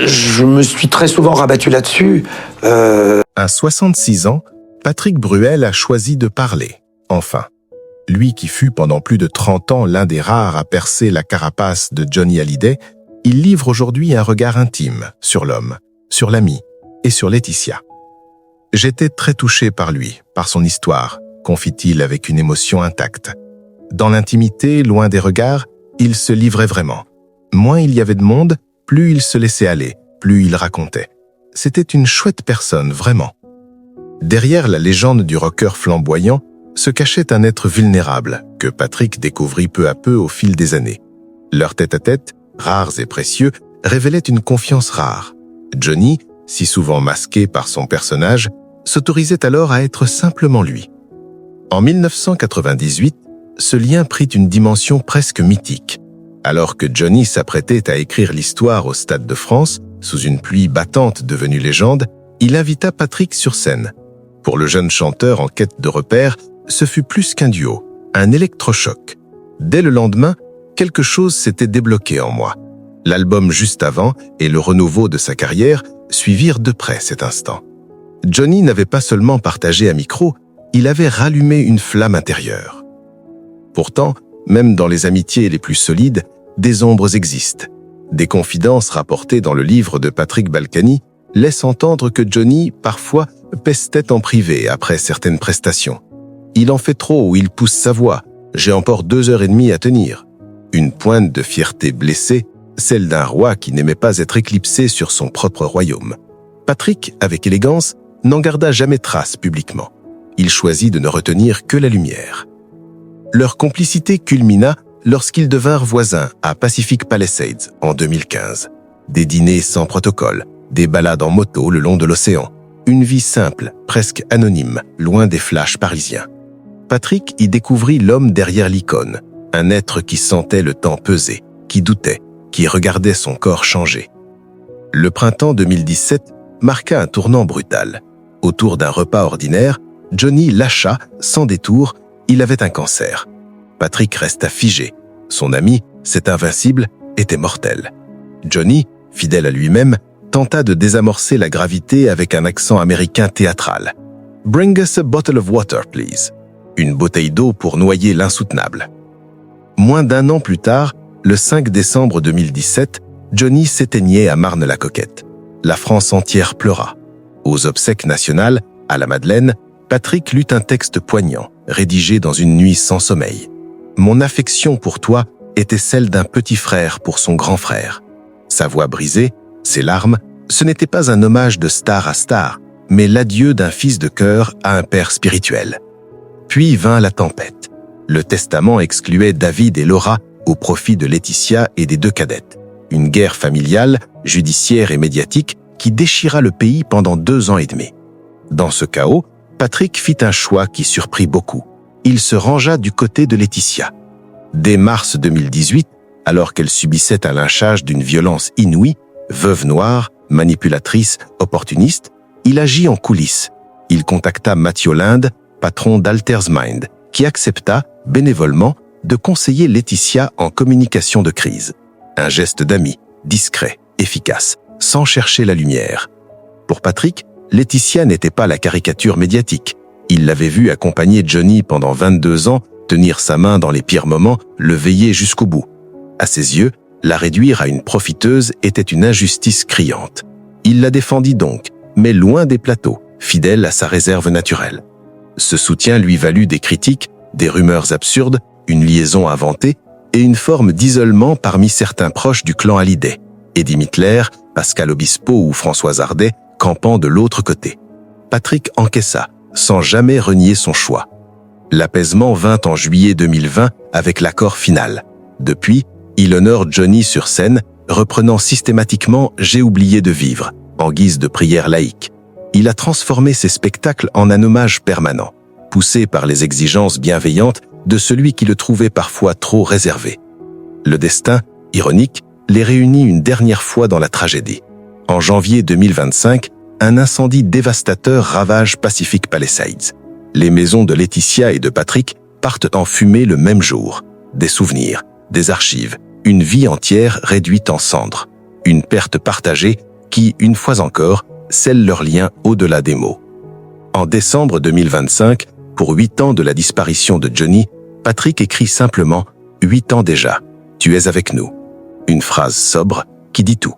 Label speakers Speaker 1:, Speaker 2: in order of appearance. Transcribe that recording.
Speaker 1: Je me suis très souvent rabattu là-dessus.
Speaker 2: À 66 ans, Patrick Bruel a choisi de parler, enfin. Lui qui fut pendant plus de 30 ans l'un des rares à percer la carapace de Johnny Hallyday, il livre aujourd'hui un regard intime sur l'homme, sur l'ami et sur Laetitia. « J'étais très touché par lui, par son histoire », confie-t-il avec une émotion intacte. Dans l'intimité, loin des regards, il se livrait vraiment. Moins il y avait de monde, plus il se laissait aller, plus il racontait. C'était une chouette personne, vraiment. Derrière la légende du rocker flamboyant se cachait un être vulnérable que Patrick découvrit peu à peu au fil des années. Leur tête-à-tête, rares et précieux, révélait une confiance rare. Johnny, si souvent masqué par son personnage, s'autorisait alors à être simplement lui. En 1998, ce lien prit une dimension presque mythique. Alors que Johnny s'apprêtait à écrire l'histoire au Stade de France, sous une pluie battante devenue légende, il invita Patrick sur scène. Pour le jeune chanteur en quête de repères, ce fut plus qu'un duo, un électrochoc. Dès le lendemain, quelque chose s'était débloqué en moi. L'album juste avant et le renouveau de sa carrière suivirent de près cet instant. Johnny n'avait pas seulement partagé un micro, il avait rallumé une flamme intérieure. Pourtant, même dans les amitiés les plus solides, des ombres existent. Des confidences rapportées dans le livre de Patrick Balkany laissent entendre que Johnny, parfois, pestait en privé après certaines prestations. Il en fait trop ou il pousse sa voix. J'ai encore 2h30 à tenir. Une pointe de fierté blessée, celle d'un roi qui n'aimait pas être éclipsé sur son propre royaume. Patrick, avec élégance, n'en garda jamais trace publiquement. Il choisit de ne retenir que la lumière. Leur complicité culmina lorsqu'ils devinrent voisins à Pacific Palisades en 2015. Des dîners sans protocole, des balades en moto le long de l'océan, une vie simple, presque anonyme, loin des flashs parisiens. Patrick y découvrit l'homme derrière l'icône, un être qui sentait le temps peser, qui doutait, qui regardait son corps changer. Le printemps 2017 marqua un tournant brutal. Autour d'un repas ordinaire, Johnny lâcha, sans détour, il avait un cancer. Patrick resta figé. Son ami, cet invincible, était mortel. Johnny, fidèle à lui-même, tenta de désamorcer la gravité avec un accent américain théâtral. « Bring us a bottle of water, please ». Une bouteille d'eau pour noyer l'insoutenable. Moins d'un an plus tard, le 5 décembre 2017, Johnny s'éteignait à Marne-la-Coquette. La France entière pleura. Aux obsèques nationales, à la Madeleine, Patrick lut un texte poignant, rédigé dans une nuit sans sommeil. « Mon affection pour toi était celle d'un petit frère pour son grand frère. » Sa voix brisée, ses larmes, ce n'était pas un hommage de star à star, mais l'adieu d'un fils de cœur à un père spirituel. Puis vint la tempête. Le testament excluait David et Laura au profit de Laetitia et des 2 cadettes. Une guerre familiale, judiciaire et médiatique qui déchira le pays pendant 2 ans et demi. Dans ce chaos, Patrick fit un choix qui surprit beaucoup. Il se rangea du côté de Laetitia. Dès mars 2018, alors qu'elle subissait un lynchage d'une violence inouïe, veuve noire, manipulatrice, opportuniste, il agit en coulisses. Il contacta Mathieu Linde, patron d'Alter's Mind, qui accepta, bénévolement, de conseiller Laetitia en communication de crise. Un geste d'ami, discret, efficace, sans chercher la lumière. Pour Patrick, Laetitia n'était pas la caricature médiatique. Il l'avait vue accompagner Johnny pendant 22 ans, tenir sa main dans les pires moments, le veiller jusqu'au bout. À ses yeux, la réduire à une profiteuse était une injustice criante. Il la défendit donc, mais loin des plateaux, fidèle à sa réserve naturelle. Ce soutien lui valut des critiques, des rumeurs absurdes, une liaison inventée et une forme d'isolement parmi certains proches du clan Hallyday, Eddie Mitler, Pascal Obispo ou Françoise Hardet, campant de l'autre côté. Patrick encaissa, sans jamais renier son choix. L'apaisement vint en juillet 2020 avec l'accord final. Depuis, il honore Johnny sur scène, reprenant systématiquement « J'ai oublié de vivre » en guise de prière laïque. Il a transformé ses spectacles en un hommage permanent, poussé par les exigences bienveillantes de celui qui le trouvait parfois trop réservé. Le destin, ironique, les réunit une dernière fois dans la tragédie. En janvier 2025, un incendie dévastateur ravage Pacific Palisades. Les maisons de Laetitia et de Patrick partent en fumée le même jour. Des souvenirs, des archives, une vie entière réduite en cendres. Une perte partagée qui, une fois encore, scellent leur lien au-delà des mots. En décembre 2025, pour 8 ans de la disparition de Johnny, Patrick écrit simplement « 8 ans déjà, tu es avec nous ». Une phrase sobre qui dit tout.